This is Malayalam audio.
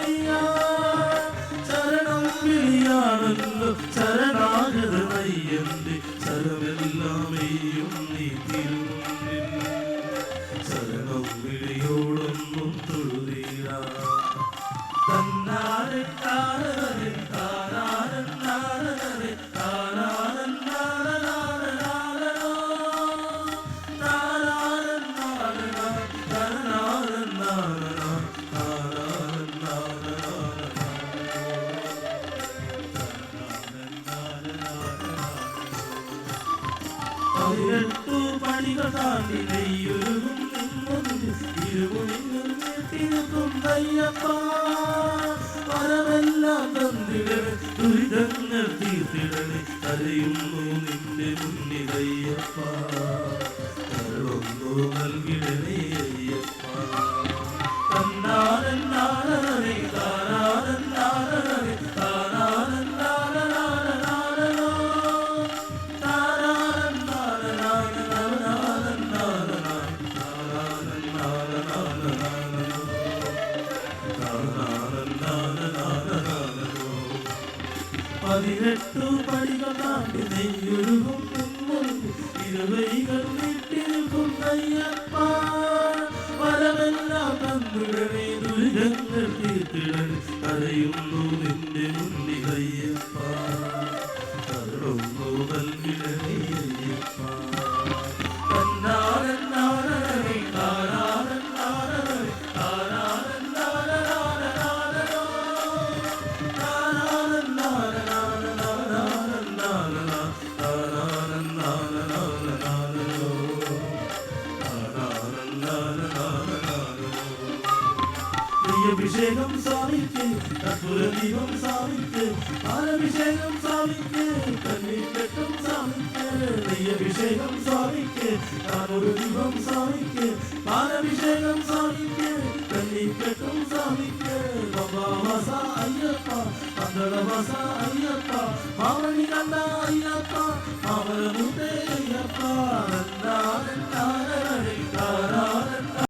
അയ്യാ ശരണം വിളിയാണല്ലോ ശരണാഗത നയ്യന്റെ ശരമെല്ലാമെയും നീ തിരുമുന്നിൽ ശരണം വിളിയോടൊന്നും തൊഴുതീരാ തന്നാരെ താരരെ താരാരൻ നാരരെ താരാരൻ നാരനാരനാരനോ താരാരൻ നാരന താരാരൻ നാരന താരാരൻ നാരനാരനാരനോ പടികൾ താണ്ടി നെയ്യൊരുകും ഇരുമുടികൾ നീട്ടിനിൽക്കും അയ്യപ്പ വരമെല്ലാം തന്നിടണേ ദുരിതങ്ങൾ തീർത്തിടണേ കരയുന്നു നിന്റെ മുന്നിൽ അയ്യപ്പ കരളൊന്നു നൽകിടണേ അയ്യപ്പ തന്നാരൻ നാരനെ താരാരൻ നാരനെ താരാരൻ നാരനാരനാരനോ താരാരൻ നാരനാരനാരനാരൻ താരാരൻ നാരനാരനാരനോ താരാരൻ നാരനാരനാരനോ 18 പടികൾ താണ്ടി നെയ്യൊരുകും ഇരുവൈകൾ നീട്ടിനിൽക്കും അയ്യപ്പ വരമെല്ലാം തന്നിടണേ ദുരിതങ്ങൾ തീർത്തിടണേ കരയുന്നു നിന്റെ മുന്നിൽ അയ്യപ്പ കരളൊന്നു നൽകിടണേ അയ്യപ്പ തന്നാരൻ നാരനെ താരാരൻ നാരനെ താരാരൻ നാരനാരനാരനോ താരാരൻ നാരനാരനാരനാരൻ താരാരൻ നാരനാരനാരനോ താരാരൻ നാരനാരനാരനോ അഭിഷേകം സ്വാമിക്ക് കർപ്പൂരദീപം സ്വാമിക്ക് പാലഭിഷേകം സ്വാമിക്ക് കന്നിക്കെട്ടും സ്വാമിക്ക് നെയ്യഭിഷേകം സ്വാമിക്ക് താനൊരു ദീപം സ്വാമിക്ക് പാലഭിഷേകം സ്വാമിക്ക് കന്നിക്കെട്ടും സ്വാമിക്ക് പമ്പാവാസ അയ്യപ്പ പന്തളവാസ അയ്യപ്പ മാവണി കണ്ട അയ്യപ്പ മാമരമുട്ടേ അയ്യപ്പ താരാ